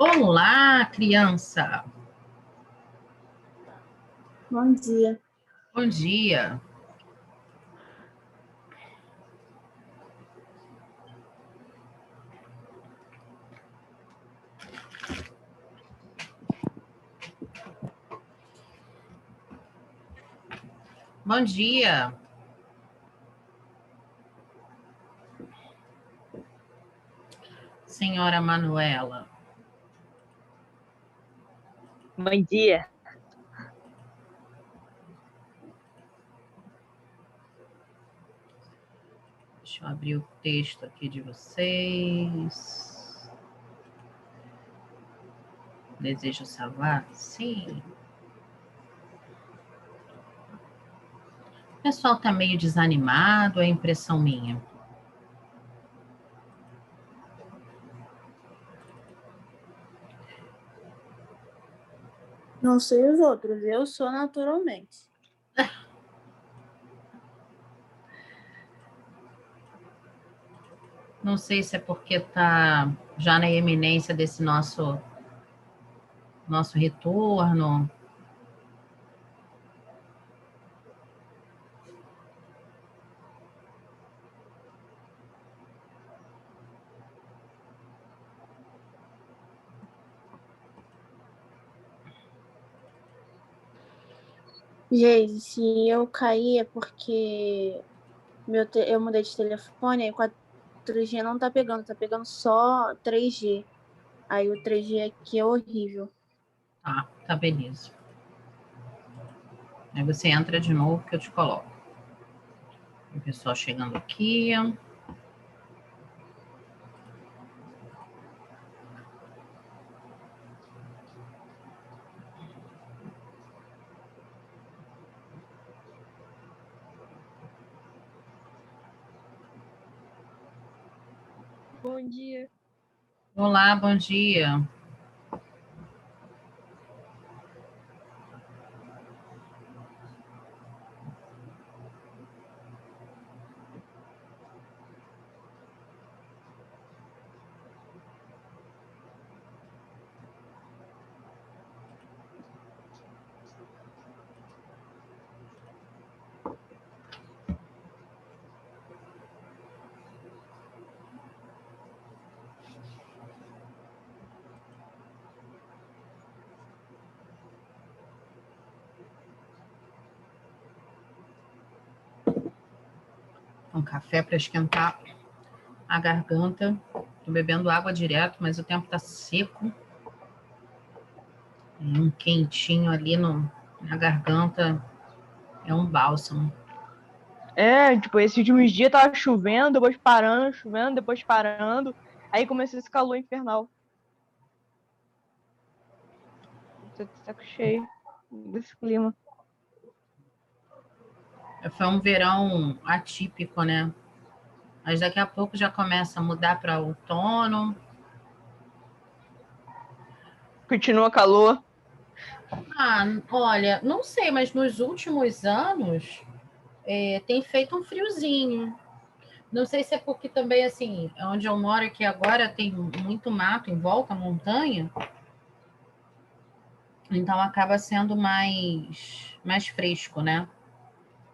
Olá, criança. Bom dia. Bom dia. Bom dia. Senhora Manuela. Bom dia. Deixa eu abrir o texto aqui de vocês. Desejo salvar? Sim. O pessoal tá meio desanimado, é impressão minha. Não sei os outros, eu sou naturalmente. Não sei se é porque tá já na iminência desse nosso retorno. Gente, se eu cair é porque eu mudei de telefone e 4G não tá pegando só 3G. Aí o 3G aqui é horrível. Tá, beleza. Aí você entra de novo que eu te coloco. O pessoal chegando aqui. Bom dia. Olá, bom dia. Um café para esquentar a garganta. Tô bebendo água direto, mas o tempo tá seco. E um quentinho ali na garganta é um bálsamo. Tipo, esses últimos dias tava chovendo, depois parando, chovendo, depois parando. Aí começou esse calor infernal. Tô de saco cheio desse clima. Foi um verão atípico, né? Mas daqui a pouco já começa a mudar para outono. Continua calor. Olha, não sei, mas nos últimos anos tem feito um friozinho. Não sei se é porque também, assim, onde eu moro aqui agora tem muito mato em volta, montanha. Então acaba sendo mais fresco, né?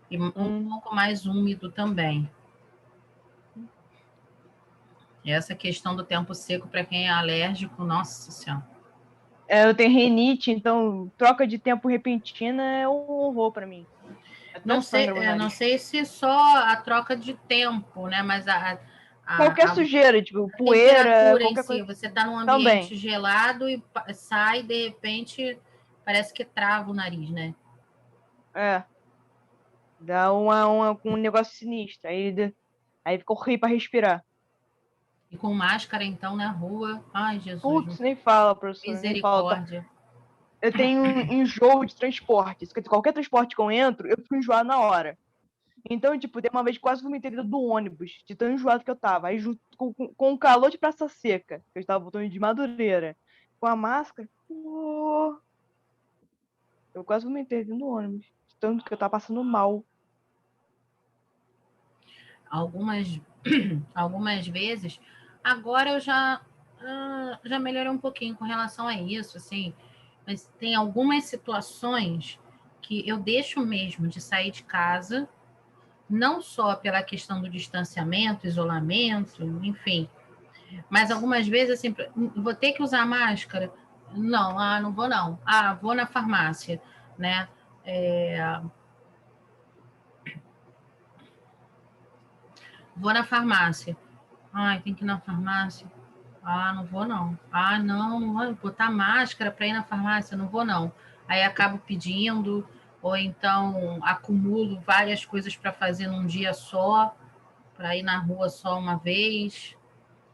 E um pouco mais úmido também. E essa questão do tempo seco, para quem é alérgico, nossa senhora. Eu tenho rinite, então troca de tempo repentina é um horror pra mim. Até sangra meu Não nariz. sei se só a troca de tempo, né? Mas Qualquer sujeira, tipo a poeira, temperatura em qualquer si. coisa. Você está num Também. ambiente gelado e sai, de repente, parece que trava o nariz, né? Dá um negócio sinistro. Aí fica horrível pra respirar. E com máscara, então, na rua. Ai, Jesus, Putz, nem fala, professor, nem fala. misericórdia. Eu tenho um enjoo de transporte. Qualquer transporte que eu entro, eu fico enjoado na hora. Então, tipo, tem uma vez que quase vomitei dentro do ônibus, de tão enjoado que eu tava. Aí, junto com o calor de Praça Seca, que eu estava voltando de Madureira, com a máscara, eu quase vomitei dentro do ônibus, de tanto que eu tava passando mal. Algumas vezes. Agora eu já Já melhorou um pouquinho com relação a isso, assim, mas tem algumas situações que eu deixo mesmo de sair de casa, não só pela questão do distanciamento, isolamento, enfim, mas algumas vezes, assim, vou ter que usar máscara? Não, não vou não. Vou na farmácia, né? Vou na farmácia. Tem que ir na farmácia. Não vou não. Não vou botar máscara para ir na farmácia, não vou não. Aí acabo pedindo, ou então acumulo várias coisas para fazer num dia só, para ir na rua só uma vez.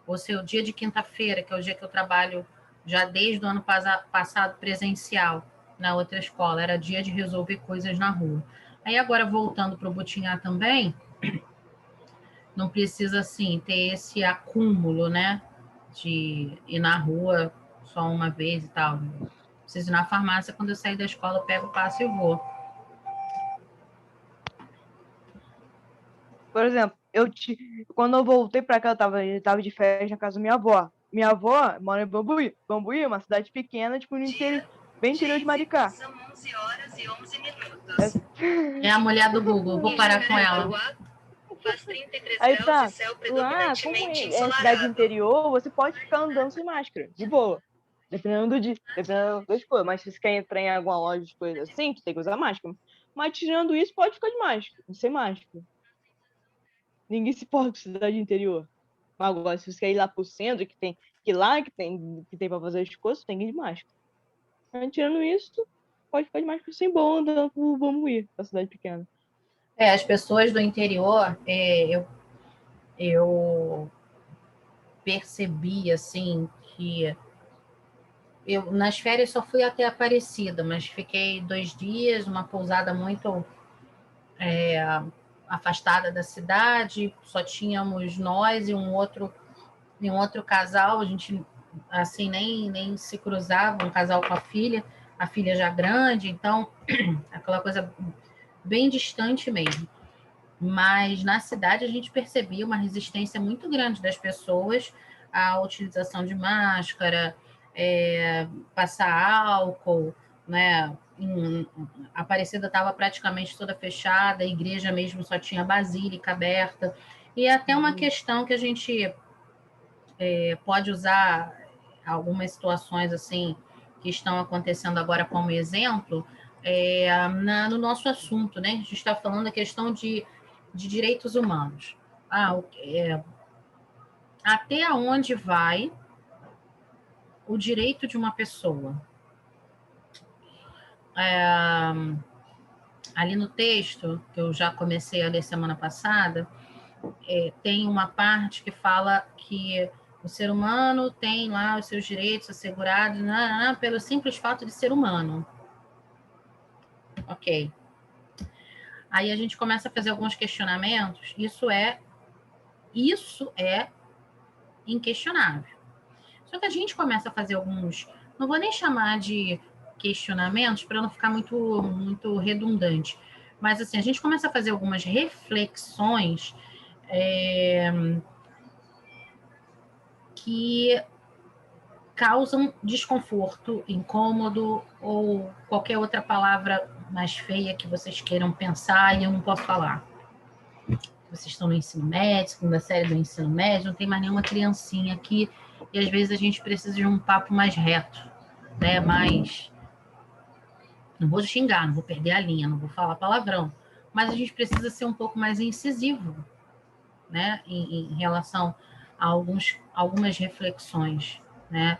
Ou se o dia de quinta-feira, que é o dia que eu trabalho já desde o ano passado presencial na outra escola, era dia de resolver coisas na rua. Aí agora voltando para o Botinhar também, não precisa assim ter esse acúmulo, né, de ir na rua só uma vez e tal. Preciso ir na farmácia, quando eu sair da escola, eu pego, passo e vou. Por exemplo, quando eu voltei pra cá, eu tava de férias na casa da minha avó. Minha avó mora em Bambuí. Bambuí é uma cidade pequena, tipo, no interior, bem interior de Maricá. São 11 horas e 11 minutos. É a mulher do Google, vou parar com ela. Faz 33 Aí graus tá, e céu lá, como predominantemente é ensolarado. cidade interior, você pode ficar andando sem máscara, de boa. Dependendo do dia, dependendo das coisas. Mas se você quer entrar em alguma loja de coisa assim, tu tem que usar máscara. Mas tirando isso, pode ficar de máscara, sem máscara. Ninguém se importa com cidade interior. Agora, se você quer ir lá pro centro, que tem pra fazer as coisas, tem que ir de máscara. Mas, tirando isso, pode ficar de máscara sem bom andando pro Bambuí, pra cidade pequena. As pessoas do interior, eu percebi, assim, que eu nas férias só fui até Aparecida, mas fiquei 2 dias, uma pousada muito afastada da cidade, só tínhamos nós e um outro casal, a gente assim nem se cruzava, um casal com a filha já grande, então aquela coisa bem distante mesmo. Mas na cidade a gente percebia uma resistência muito grande das pessoas à utilização de máscara, passar álcool, né? A Aparecida estava praticamente toda fechada, a igreja mesmo só tinha basílica aberta. E é até uma questão que a gente pode usar algumas situações assim que estão acontecendo agora como exemplo no nosso assunto, né? A gente está falando da questão de direitos humanos. Até onde vai o direito de uma pessoa? Ali no texto, que eu já comecei a ler semana passada, tem uma parte que fala que o ser humano tem lá os seus direitos assegurados pelo simples fato de ser humano. Ok. Aí a gente começa a fazer alguns questionamentos. Isso é inquestionável. Só que a gente começa a fazer alguns, não vou nem chamar de questionamentos para não ficar muito redundante, mas assim, a gente começa a fazer algumas reflexões que causam desconforto, incômodo ou qualquer outra palavra mais feia que vocês queiram pensar e eu não posso falar. Vocês estão no ensino médio, segunda série do ensino médio, não tem mais nenhuma criancinha aqui e às vezes a gente precisa de um papo mais reto, né? Não vou xingar, não vou perder a linha, não vou falar palavrão, mas a gente precisa ser um pouco mais incisivo, né? Em relação a algumas reflexões, né?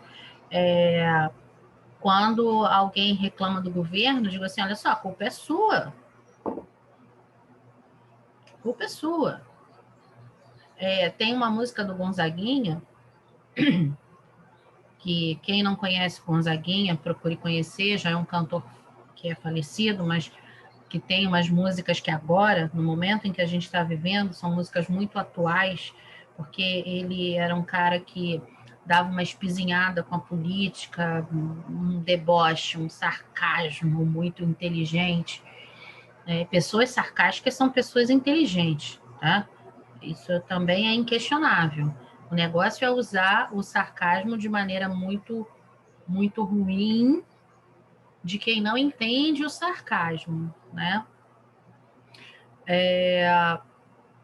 Quando alguém reclama do governo, eu digo assim, olha só, a culpa é sua. A culpa é sua. Tem uma música do Gonzaguinha, que quem não conhece Gonzaguinha, procure conhecer, já é um cantor que é falecido, mas que tem umas músicas que agora, no momento em que a gente está vivendo, são músicas muito atuais, porque ele era um cara que dava uma espizinhada com a política, um deboche, um sarcasmo muito inteligente. Pessoas sarcásticas são pessoas inteligentes, tá? Isso também é inquestionável. O negócio é usar o sarcasmo de maneira muito, muito ruim de quem não entende o sarcasmo, né?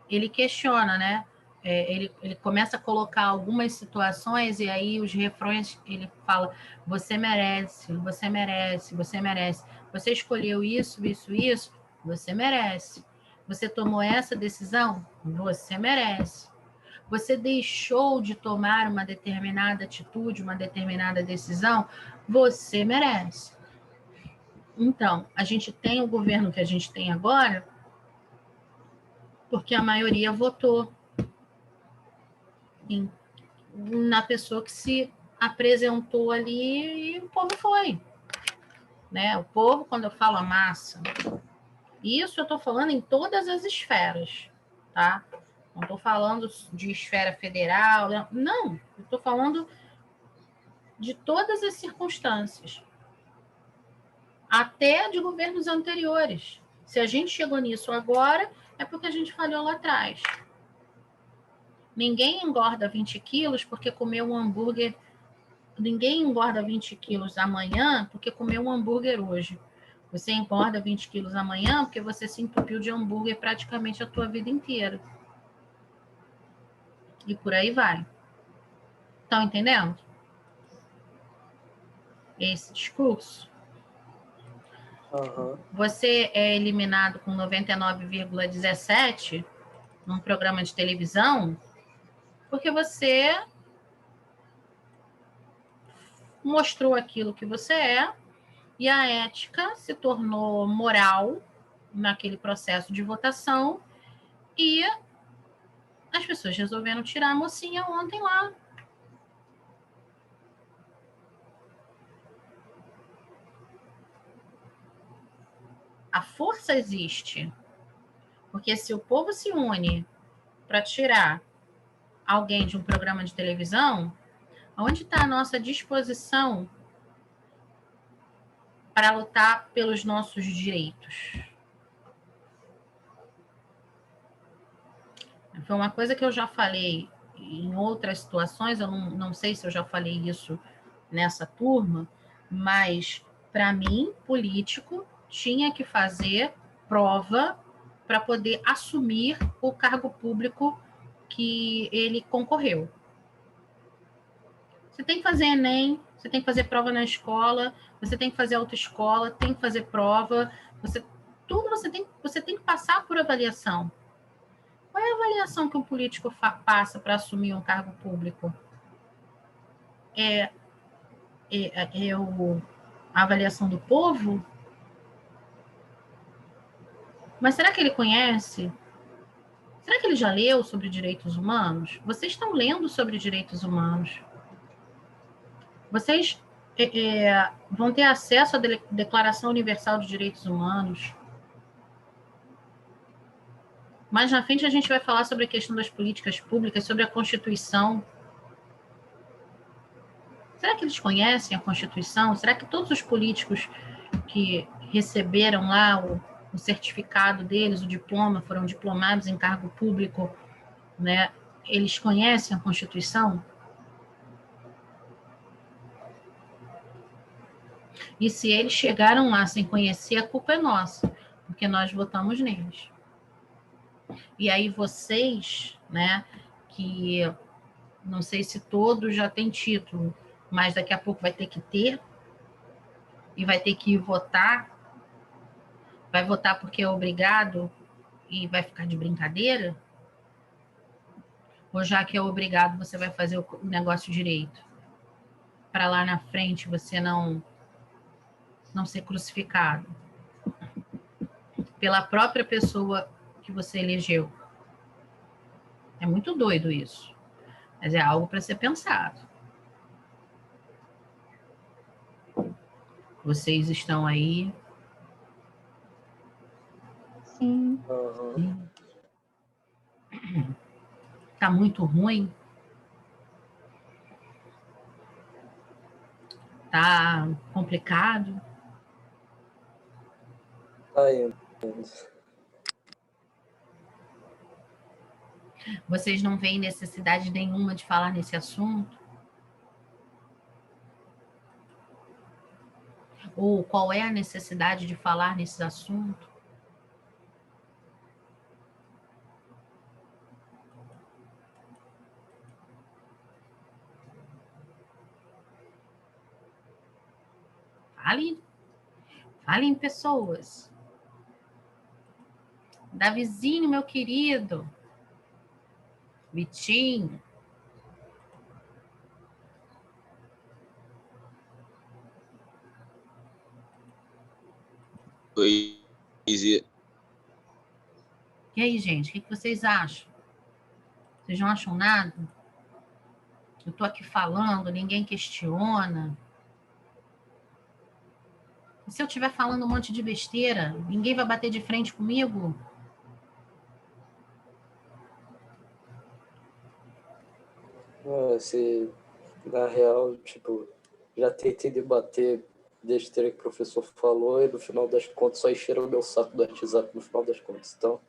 Ele questiona, né? Ele começa a colocar algumas situações e aí os refrões ele fala: você merece, você merece, você merece. Você escolheu isso, isso, isso, você merece. Você tomou essa decisão, você merece. Você deixou de tomar uma determinada atitude, uma determinada decisão, você merece. Então, a gente tem o governo que a gente tem agora porque a maioria votou na pessoa que se apresentou ali e o povo foi, né? O povo, quando eu falo a massa, isso eu estou falando em todas as esferas, tá? Não estou falando de esfera federal, não. Eu estou falando de todas as circunstâncias, até de governos anteriores. Se a gente chegou nisso agora, é porque a gente falhou lá atrás. Ninguém engorda 20 quilos porque comeu um hambúrguer. Ninguém engorda 20 quilos amanhã porque comeu um hambúrguer hoje. Você engorda 20 quilos amanhã porque você se entupiu de hambúrguer praticamente a tua vida inteira. E por aí vai. Estão entendendo? Esse discurso. Aham. Você é eliminado com 99,17 num programa de televisão porque você mostrou aquilo que você é e a ética se tornou moral naquele processo de votação e as pessoas resolveram tirar a mocinha ontem lá. A força existe. Porque se o povo se une para tirar alguém de um programa de televisão, onde está a nossa disposição para lutar pelos nossos direitos? Foi uma coisa que eu já falei em outras situações, eu não sei se eu já falei isso nessa turma, mas, para mim, político tinha que fazer prova para poder assumir o cargo público que ele concorreu. Você tem que fazer Enem, você tem que fazer prova na escola, você tem que fazer autoescola, tem que fazer prova, tudo você tem que passar por avaliação. Qual é a avaliação que um político passa para assumir um cargo público? É a avaliação do povo? Mas será que ele conhece? Será que ele já leu sobre direitos humanos? Vocês estão lendo sobre direitos humanos. Vocês vão ter acesso à Declaração Universal de Direitos Humanos. Mais na frente a gente vai falar sobre a questão das políticas públicas, sobre a Constituição. Será que eles conhecem a Constituição? Será que todos os políticos que receberam lá o certificado deles, o diploma, foram diplomados em cargo público, né? Eles conhecem a Constituição? E se eles chegaram lá sem conhecer, a culpa é nossa, porque nós votamos neles. E aí vocês, né, que não sei se todos já têm título, mas daqui a pouco vai ter que ter, e vai ter que ir votar, vai votar porque é obrigado e vai ficar de brincadeira? Ou já que é obrigado, você vai fazer o negócio direito? Para lá na frente você não ser crucificado pela própria pessoa que você elegeu. É muito doido isso, mas é algo para ser pensado. Vocês estão aí? Sim. Aham. Tá muito ruim? Tá complicado? Tá indo. Vocês não veem necessidade nenhuma de falar nesse assunto? Ou qual é a necessidade de falar nesse assunto? Fale, falem pessoas. Davizinho, meu querido. Vitinho. Oi, Izzy. E aí, gente, o que vocês acham? Vocês não acham nada? Eu tô aqui falando, ninguém questiona. E se eu estiver falando um monte de besteira, ninguém vai bater de frente comigo? Se, na real, tipo, já tentei debater besteira que o professor falou e no final das contas só encheram o meu saco do WhatsApp no final das contas. Então,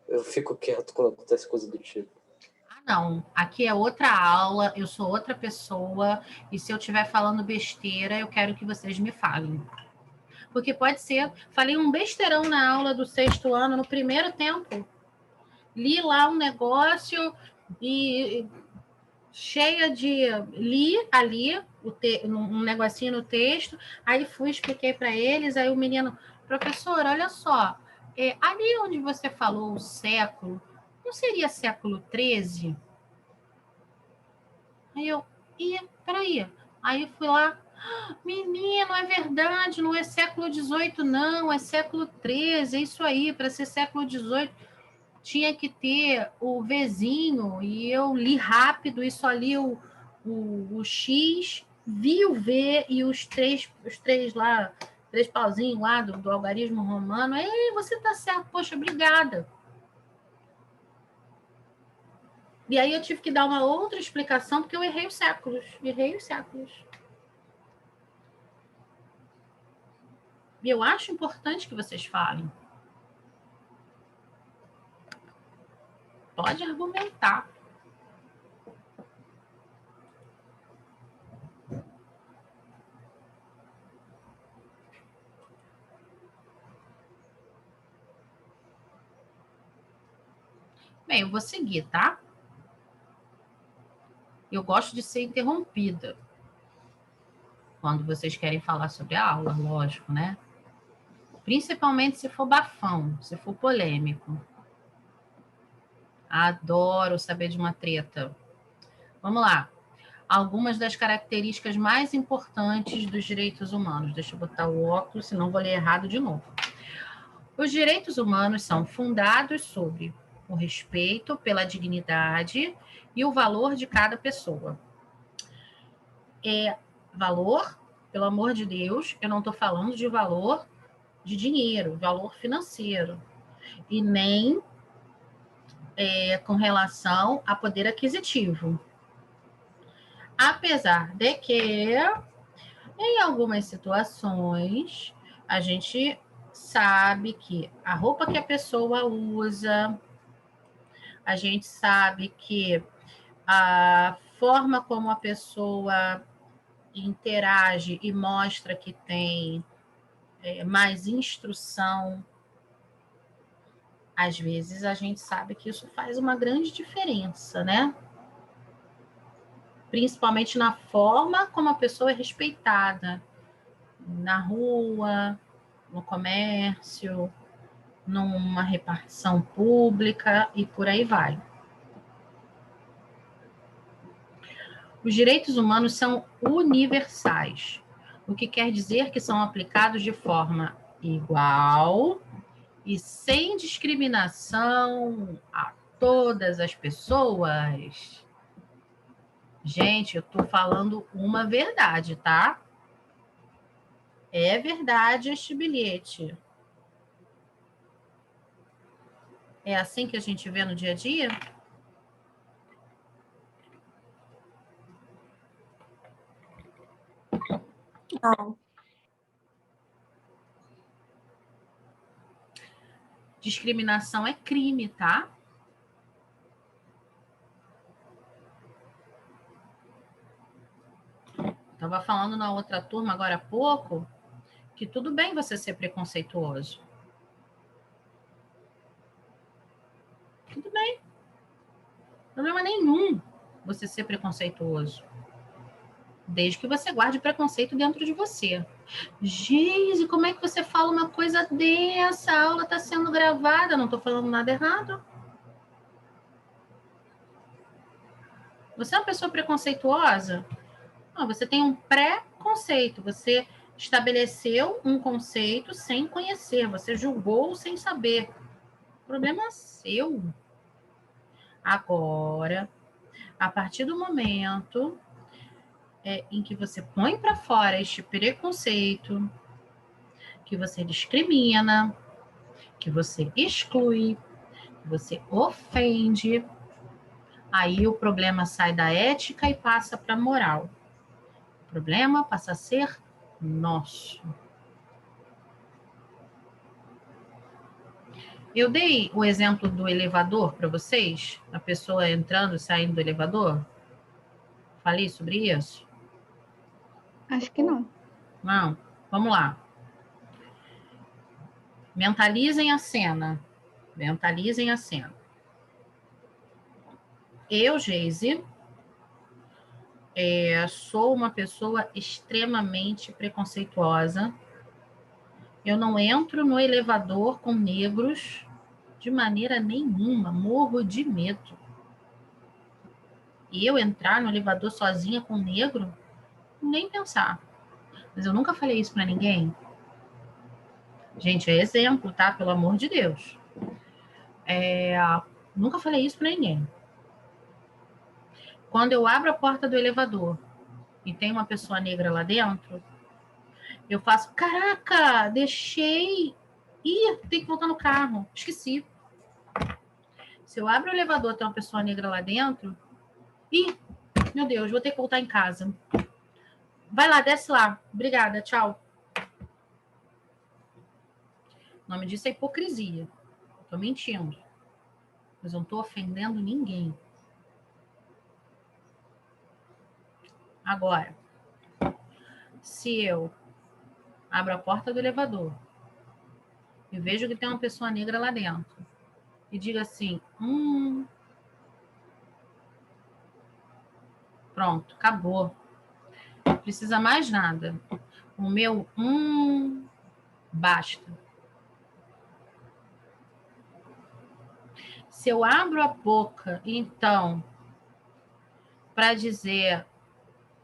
eu fico quieto quando acontece coisa do tipo. Ah, não. Aqui é outra aula, eu sou outra pessoa, e se eu estiver falando besteira, eu quero que vocês me falem. Porque pode ser, falei um besteirão na aula do 6º ano, no primeiro tempo. Li lá um negócio e cheia de... Li ali um negocinho no texto, aí fui, expliquei para eles, aí o menino, professor, olha só, ali onde você falou o século, não seria século XIII? Aí eu, peraí. Aí eu fui lá, menino, é verdade, não é século XVIII, não, é século XIII, é isso aí, para ser século XVIII tinha que ter o Vzinho, e eu li rápido, e só li o X, vi o V e os três lá, três pauzinhos lá do algarismo romano. Ei, você tá certo, poxa, obrigada. E aí eu tive que dar uma outra explicação, porque eu errei os séculos. E eu acho importante que vocês falem. Pode argumentar. Bem, eu vou seguir, tá? Eu gosto de ser interrompida quando vocês querem falar sobre a aula, lógico, né? Principalmente se for bafão, se for polêmico. Adoro saber de uma treta. Vamos lá. Algumas das características mais importantes dos direitos humanos. Deixa eu botar o óculos, senão vou ler errado de novo. Os direitos humanos são fundados sobre o respeito pela dignidade e o valor de cada pessoa. Valor, pelo amor de Deus, eu não estou falando de valor de dinheiro, valor financeiro, e nem com relação a poder aquisitivo. Apesar de que, em algumas situações, a gente sabe que a roupa que a pessoa usa, a gente sabe que a forma como a pessoa interage e mostra que tem mais instrução, às vezes a gente sabe que isso faz uma grande diferença, né? Principalmente na forma como a pessoa é respeitada na rua, no comércio, numa repartição pública e por aí vai. Os direitos humanos são universais, o que quer dizer que são aplicados de forma igual e sem discriminação a todas as pessoas. Gente, eu tô falando uma verdade, tá? É verdade este bilhete. É assim que a gente vê no dia a dia? Não. Discriminação é crime, tá? Estava falando na outra turma agora há pouco que tudo bem você ser preconceituoso. Tudo bem. Problema nenhum você ser preconceituoso. Desde que você guarde preconceito dentro de você. Geise, como é que você fala uma coisa dessa? A aula está sendo gravada, não estou falando nada errado. Você é uma pessoa preconceituosa? Não, você tem um pré-conceito. Você estabeleceu um conceito sem conhecer. Você julgou sem saber. O problema é seu. Agora, a partir do momento em que você põe para fora este preconceito, que você discrimina, que você exclui, que você ofende, aí o problema sai da ética e passa para a moral. O problema passa a ser nosso. Eu dei o exemplo do elevador para vocês, a pessoa entrando e saindo do elevador. Falei sobre isso? Acho que não. Não. Vamos lá. Mentalizem a cena. Mentalizem a cena. Eu, Geise, sou uma pessoa extremamente preconceituosa. Eu não entro no elevador com negros de maneira nenhuma. Morro de medo. E eu entrar no elevador sozinha com negro? Nem pensar. Mas eu nunca falei isso para ninguém. Gente, é exemplo, tá? Pelo amor de Deus. Nunca falei isso para ninguém. Quando eu abro a porta do elevador e tem uma pessoa negra lá dentro, eu faço, caraca, deixei. Ih, tem que voltar no carro. Esqueci. Se eu abro o elevador e tem uma pessoa negra lá dentro, ih, meu Deus, vou ter que voltar em casa. Vai lá, desce lá. Obrigada, tchau. O nome disso é hipocrisia. Tô mentindo. Mas eu não tô ofendendo ninguém. Agora, se eu abro a porta do elevador e vejo que tem uma pessoa negra lá dentro e digo assim, pronto, acabou. Não precisa mais nada. O meu basta. Se eu abro a boca, então, para dizer,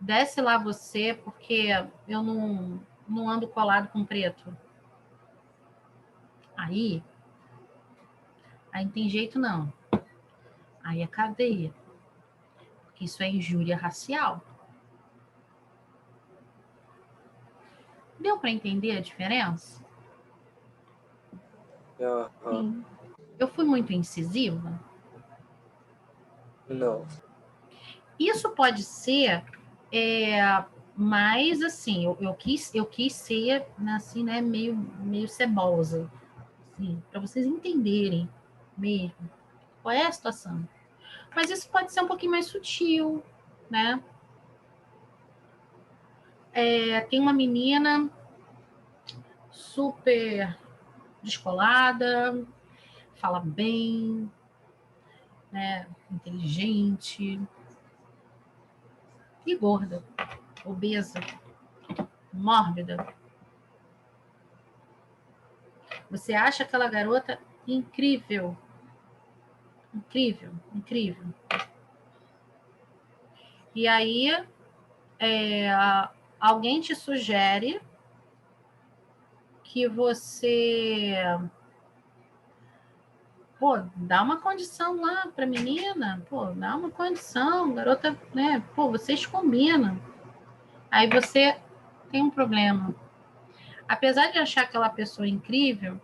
desce lá você, porque eu não ando colado com preto. Aí não tem jeito não. Aí é cadeia. Porque isso é injúria racial. Deu para entender a diferença? Aham. Eu fui muito incisiva? Não. Isso pode ser mais assim, eu quis ser assim, né, meio cebosa, assim, para vocês entenderem mesmo qual é a situação. Mas isso pode ser um pouquinho mais sutil, né? Tem uma menina super descolada, fala bem, né, inteligente e gorda, obesa, mórbida. Você acha aquela garota incrível, incrível, incrível. E aí alguém te sugere que você, pô, dá uma condição lá pra menina, pô, dá uma condição, garota, né, pô, vocês combinam. Aí você tem um problema. Apesar de achar aquela pessoa incrível,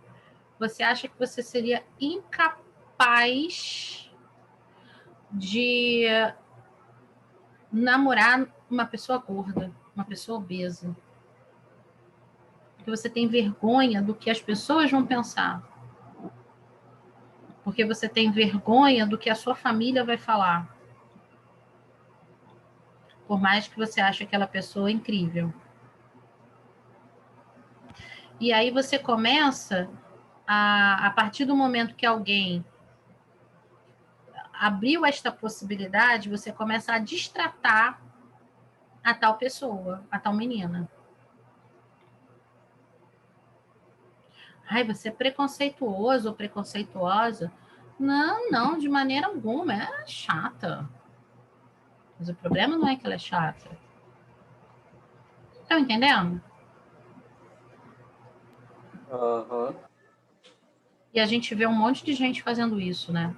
você acha que você seria incapaz de namorar uma pessoa gorda, uma pessoa obesa. Porque você tem vergonha do que as pessoas vão pensar. Porque você tem vergonha do que a sua família vai falar. por mais que você ache aquela pessoa incrível. E aí você começa a partir do momento que alguém abriu esta possibilidade, você começa a destratar a tal pessoa, a tal menina. Ai, você é preconceituoso ou preconceituosa? Não, não, de maneira alguma. É chata. Mas o problema não é que ela é chata. Estão entendendo? Aham. E a gente vê um monte de gente fazendo isso, né?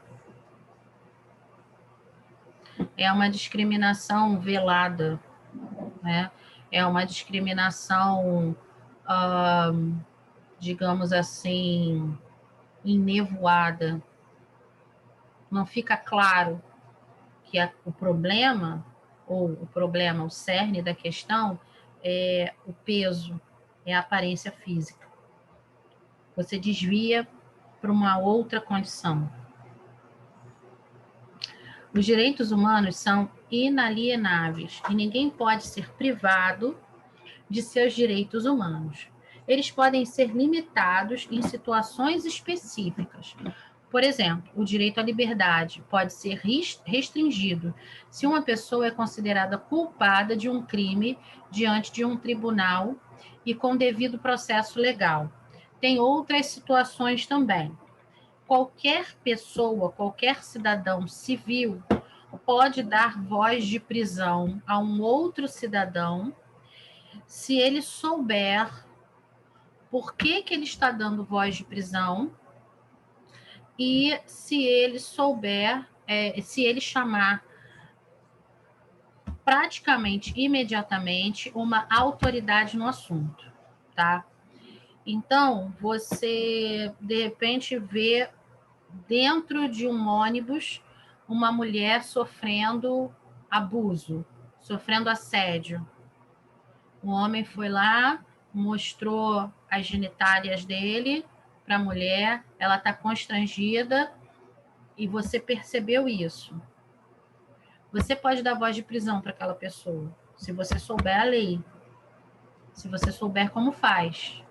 É uma discriminação velada, né? É uma discriminação, digamos assim, enevoada. Não fica claro que o problema, o cerne da questão, é o peso, é a aparência física. Você desvia para uma outra condição. Os direitos humanos são inalienáveis e ninguém pode ser privado de seus direitos humanos. Eles podem ser limitados em situações específicas. Por exemplo, o direito à liberdade pode ser restringido se uma pessoa é considerada culpada de um crime diante de um tribunal e com devido processo legal. Tem outras situações também. Qualquer pessoa, qualquer cidadão civil pode dar voz de prisão a um outro cidadão se ele souber por que ele está dando voz de prisão e se ele souber, se ele chamar praticamente imediatamente uma autoridade no assunto, tá? Então, você de repente vê dentro de um ônibus uma mulher sofrendo abuso, sofrendo assédio. O homem foi lá, mostrou as genitálias dele para a mulher, ela está constrangida e você percebeu isso. Você pode dar voz de prisão para aquela pessoa, se você souber a lei, se você souber como faz.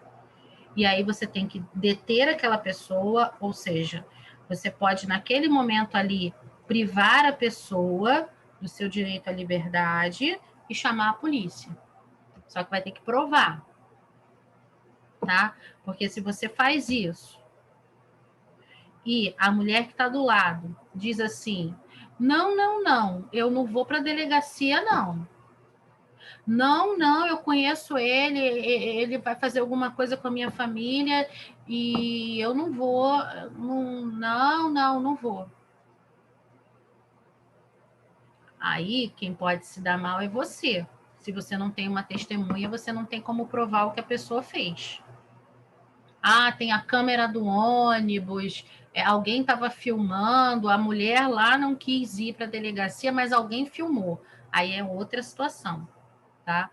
E aí você tem que deter aquela pessoa, ou seja, você pode, naquele momento ali, privar a pessoa do seu direito à liberdade e chamar a polícia. Só que vai ter que provar, tá? Porque se você faz isso e a mulher que está do lado diz assim, não, não, não, eu não vou para a delegacia, não. Não, não, eu conheço ele vai fazer alguma coisa com a minha família e eu não vou, não vou. Aí, quem pode se dar mal é você. Se você não tem uma testemunha, você não tem como provar o que a pessoa fez. Ah, tem a câmera do ônibus, alguém estava filmando, a mulher lá não quis ir para a delegacia, mas alguém filmou. Aí é outra situação, tá?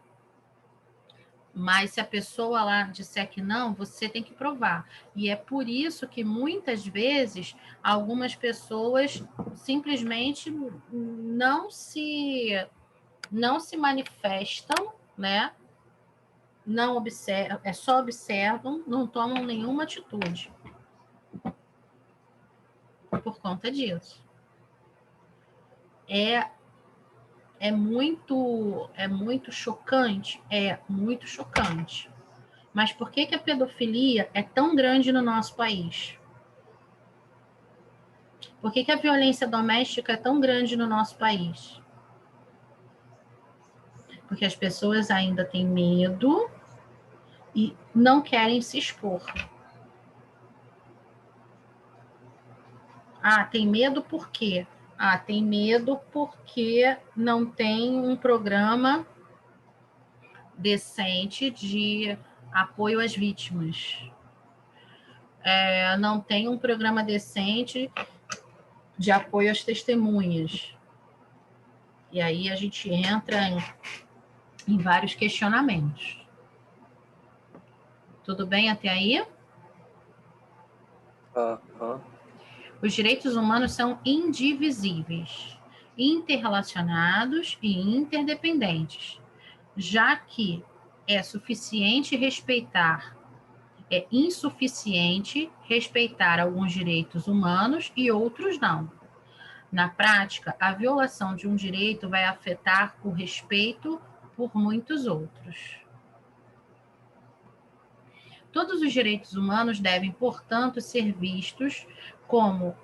Mas se a pessoa lá disser que não, você tem que provar. E é por isso que muitas vezes algumas pessoas simplesmente não se manifestam, né? Não observam, só observam, não tomam nenhuma atitude por conta disso. É muito chocante, muito chocante. Mas por que a pedofilia é tão grande no nosso país? Por que a violência doméstica é tão grande no nosso país? Porque as pessoas ainda têm medo e não querem se expor. Ah, tem medo por quê? Ah, tem medo porque não tem um programa decente de apoio às vítimas. Não tem um programa decente de apoio às testemunhas. E aí a gente entra em vários questionamentos. Tudo bem até aí? Aham. Os direitos humanos são indivisíveis interrelacionados e interdependentes, já que é insuficiente respeitar alguns direitos humanos e outros não. Na prática, a violação de um direito vai afetar o respeito por muitos outros. Todos os direitos humanos devem, portanto, ser vistos como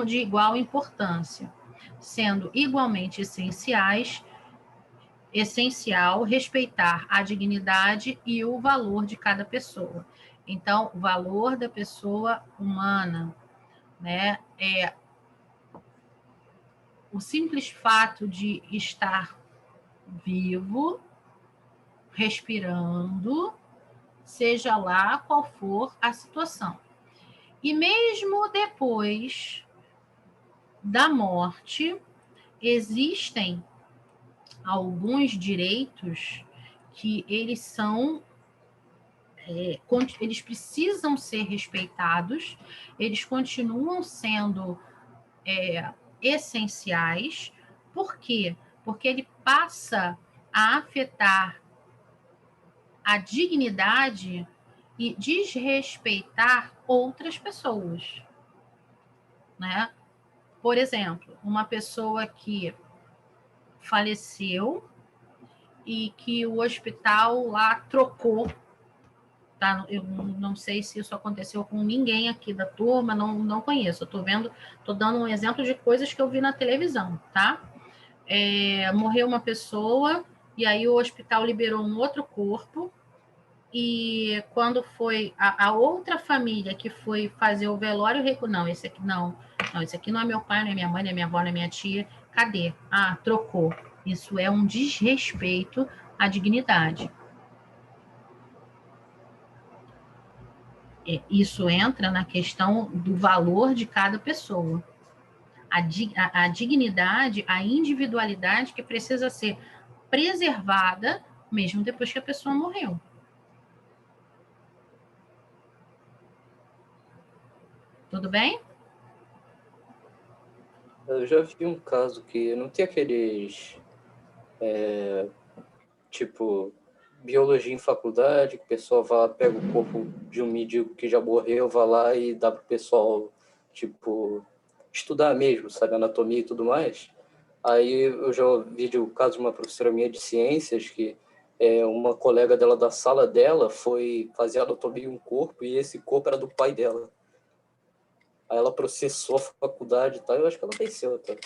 de igual importância, sendo igualmente essencial respeitar a dignidade e o valor de cada pessoa. Então, o valor da pessoa humana, né, é o simples fato de estar vivo, respirando, seja lá qual for a situação. E mesmo depois da morte, existem alguns direitos que eles precisam ser respeitados, eles continuam sendo essenciais. Por quê? Porque ele passa a afetar a dignidade e desrespeitar outras pessoas, né? Por exemplo, uma pessoa que faleceu e que o hospital lá trocou, tá? Eu não sei se isso aconteceu com ninguém aqui da turma, não conheço. Eu tô dando um exemplo de coisas que eu vi na televisão, tá? Morreu uma pessoa e aí o hospital liberou um outro corpo. E quando foi a outra família que foi fazer o velório, não, esse aqui não, esse aqui não é meu pai, não é minha mãe, não é minha avó, não é minha tia. Cadê? Ah, trocou. Isso é um desrespeito à dignidade. Isso entra na questão do valor de cada pessoa. A dignidade, a individualidade que precisa ser preservada mesmo depois que a pessoa morreu. Tudo bem? Eu já vi um caso que não tem aqueles, tipo, biologia em faculdade, que o pessoal vai lá, pega o corpo de um mendigo que já morreu, vai lá e dá pro pessoal, tipo, estudar mesmo, sabe, anatomia e tudo mais. Aí eu já vi o caso de uma professora minha de ciências que uma colega dela da sala dela foi fazer anatomia em um corpo e esse corpo era do pai dela. Aí ela processou a faculdade e tal, eu acho que ela venceu até.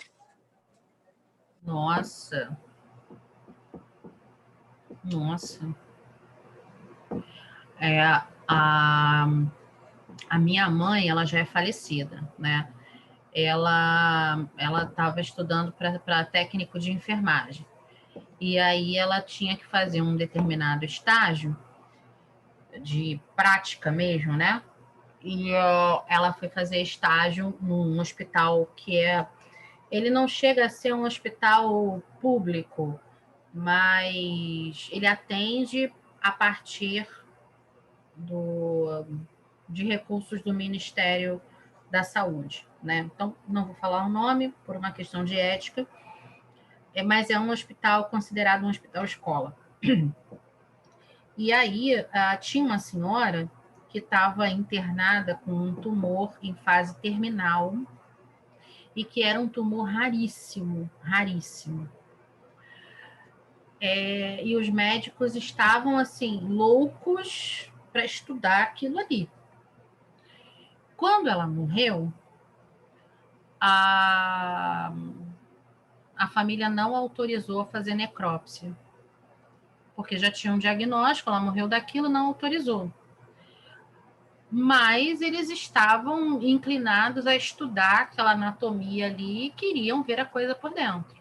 Nossa. A minha mãe, ela já é falecida, né? Ela estava estudando para técnico de enfermagem. E aí ela tinha que fazer um determinado estágio de prática mesmo, né? E ela foi fazer estágio num hospital ele não chega a ser um hospital público, mas ele atende a partir de recursos do Ministério da Saúde, né? Então, não vou falar o nome por uma questão de ética, mas é um hospital considerado um hospital escola. E aí tinha uma senhora que estava internada com um tumor em fase terminal e que era um tumor raríssimo, raríssimo. E os médicos estavam assim loucos para estudar aquilo ali. Quando ela morreu, a família não autorizou a fazer necrópsia, porque já tinha um diagnóstico, ela morreu daquilo, não autorizou. Mas eles estavam inclinados a estudar aquela anatomia ali e queriam ver a coisa por dentro.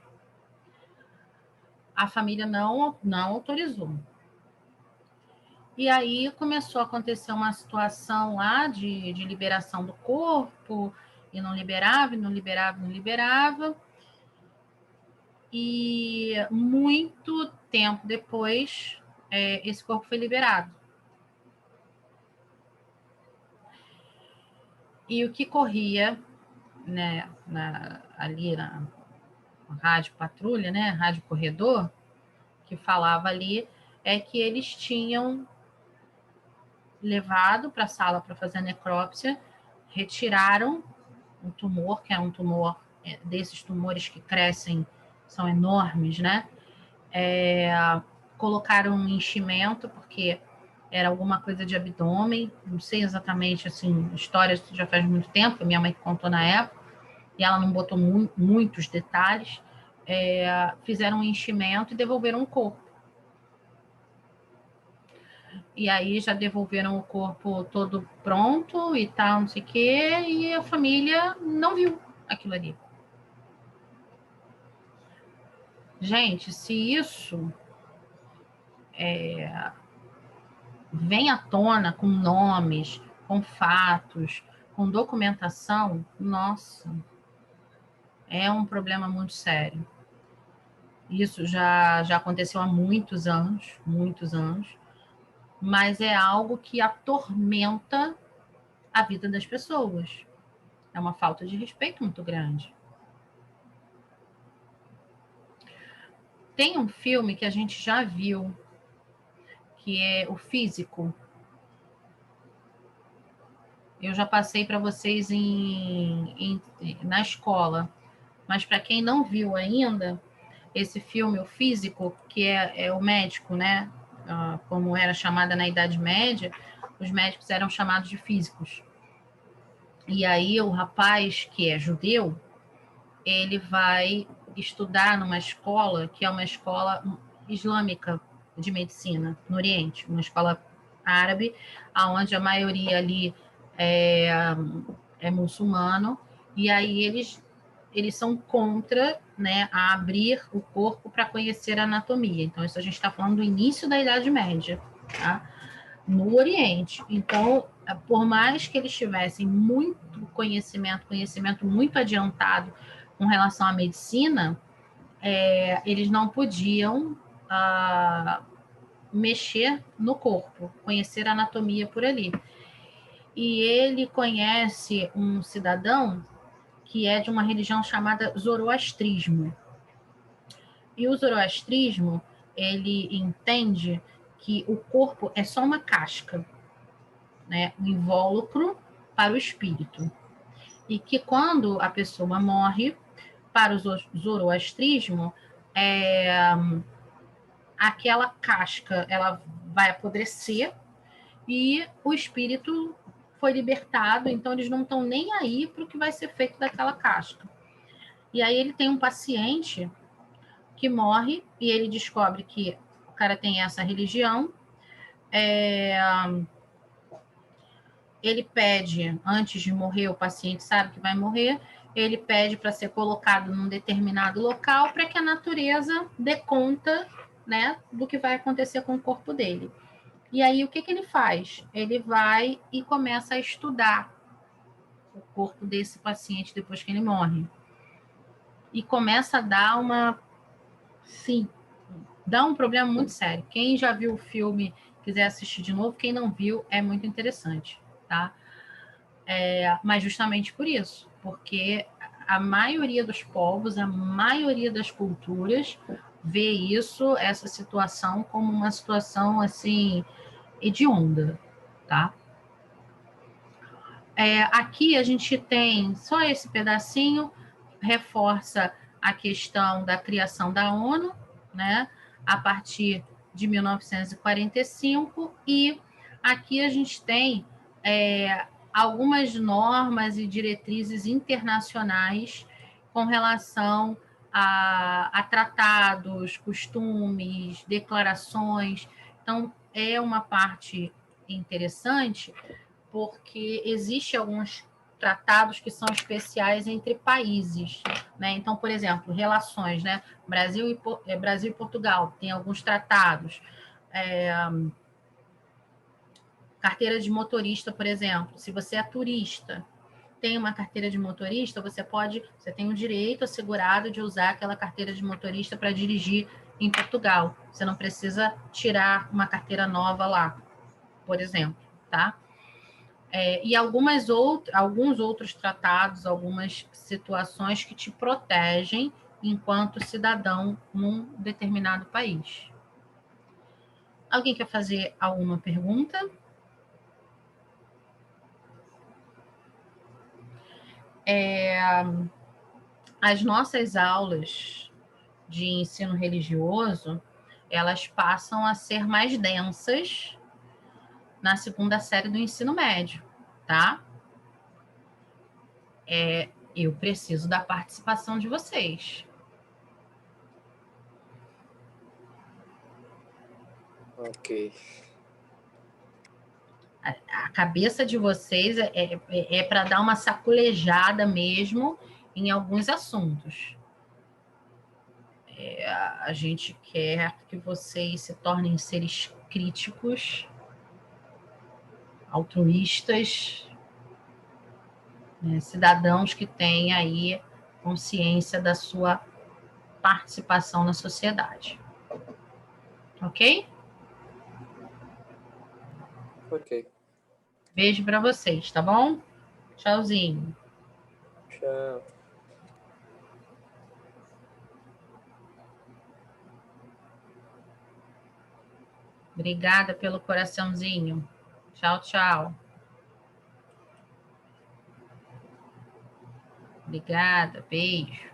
A família não autorizou. E aí começou a acontecer uma situação lá de liberação do corpo, e não liberava, e não liberava, não liberava. E muito tempo depois, esse corpo foi liberado. E o que corria, né, ali rádio patrulha, né, rádio corredor, que falava ali, é que eles tinham levado para a sala para fazer a necrópsia, retiraram um tumor, que é um tumor desses tumores que crescem, são enormes, né? Colocaram um enchimento, porque era alguma coisa de abdômen, não sei exatamente, assim, história já faz muito tempo, minha mãe contou na época, e ela não botou muitos detalhes, fizeram um enchimento e devolveram o corpo. E aí já devolveram o corpo todo pronto e tal, não sei o quê, e a família não viu aquilo ali. Gente, se isso vem à tona com nomes, com fatos, com documentação, nossa, é um problema muito sério. Isso já aconteceu há muitos anos, mas é algo que atormenta a vida das pessoas. É uma falta de respeito muito grande. Tem um filme que a gente já viu, que é O Físico. Eu já passei para vocês na escola, mas para quem não viu ainda, esse filme, O Físico, que é o médico, né? Como era chamada na Idade Média, os médicos eram chamados de físicos. E aí o rapaz, que é judeu, ele vai estudar numa escola que é uma escola islâmica de medicina no Oriente, uma escola árabe, onde a maioria ali é muçulmano, e aí eles são contra, né, a abrir o corpo para conhecer a anatomia. Então, isso a gente está falando do início da Idade Média, tá? No Oriente. Então, por mais que eles tivessem muito conhecimento muito adiantado com relação à medicina, eles não podiam mexer no corpo, conhecer a anatomia por ali. E ele conhece um cidadão que é de uma religião chamada zoroastrismo. E o zoroastrismo, ele entende que o corpo é só uma casca, né, um invólucro para o espírito. E que quando a pessoa morre, para o zoroastrismo, aquela casca ela vai apodrecer e o espírito foi libertado, então eles não estão nem aí para o que vai ser feito daquela casca. E aí ele tem um paciente que morre e ele descobre que o cara tem essa religião. Ele pede, antes de morrer, o paciente sabe que vai morrer, ele pede para ser colocado num determinado local para que a natureza dê conta, né, do que vai acontecer com o corpo dele. E aí, o que ele faz? Ele vai e começa a estudar o corpo desse paciente depois que ele morre. E começa a dar sim, dá um problema muito sério. Quem já viu o filme, quiser assistir de novo, quem não viu, é muito interessante, tá? Mas justamente por isso, porque a maioria dos povos, a maioria das culturas vê isso, essa situação, como uma situação, assim, hedionda, tá? Aqui a gente tem só esse pedacinho, reforça a questão da criação da ONU, né, a partir de 1945, e aqui a gente tem algumas normas e diretrizes internacionais com relação a tratados, costumes, declarações. Então, é uma parte interessante, porque existe alguns tratados que são especiais entre países, né? Então, por exemplo, relações, né? Brasil e Portugal tem alguns tratados. Carteira de motorista, por exemplo, se você é turista, tem uma carteira de motorista, você tem o direito assegurado de usar aquela carteira de motorista para dirigir em Portugal. Você não precisa tirar uma carteira nova lá, por exemplo, tá? E alguns outros tratados, algumas situações que te protegem enquanto cidadão num determinado país. Alguém quer fazer alguma pergunta? As nossas aulas de ensino religioso, elas passam a ser mais densas na segunda série do ensino médio, tá? Eu preciso da participação de vocês. Ok. A cabeça de vocês é para dar uma sacolejada mesmo em alguns assuntos. A gente quer que vocês se tornem seres críticos, altruístas, né, cidadãos que têm aí consciência da sua participação na sociedade. Ok? Ok. Beijo para vocês, tá bom? Tchauzinho. Tchau. Obrigada pelo coraçãozinho. Tchau, tchau. Obrigada, beijo.